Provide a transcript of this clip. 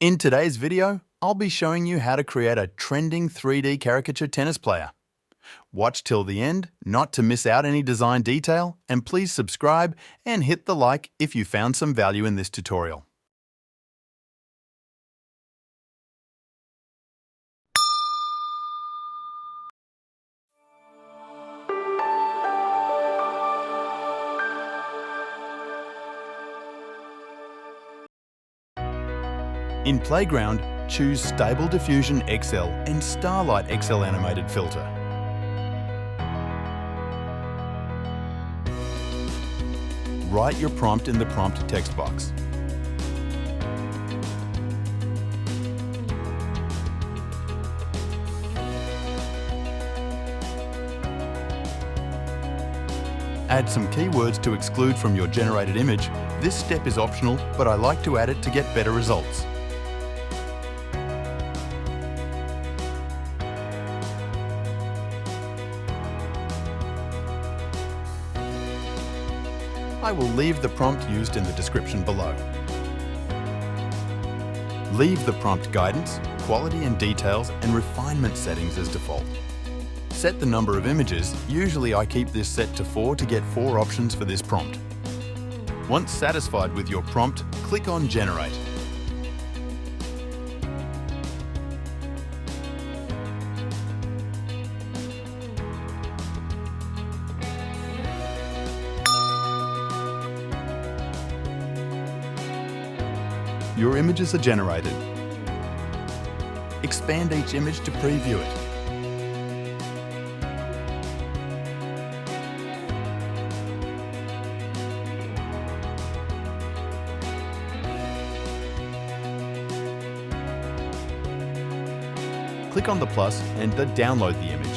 In today's video, I'll be showing you how to create a trending 3D caricature tennis player. Watch till the end, not to miss out any design detail, and please subscribe and hit the like if you found some value in this tutorial. In Playground, choose Stable Diffusion XL and Starlight XL Animated Filter. Write your prompt in the prompt text box. Add some keywords to exclude from your generated image. This step is optional, but I like to add it to get better results. I will leave the prompt used in the description below. Leave the prompt guidance, quality and details, and refinement settings as default. Set the number of images. Usually I keep this set to 4 to get 4 options for this prompt. Once satisfied with your prompt, click on Generate. Your images are generated. Expand each image to preview it. Click on the plus and download the image.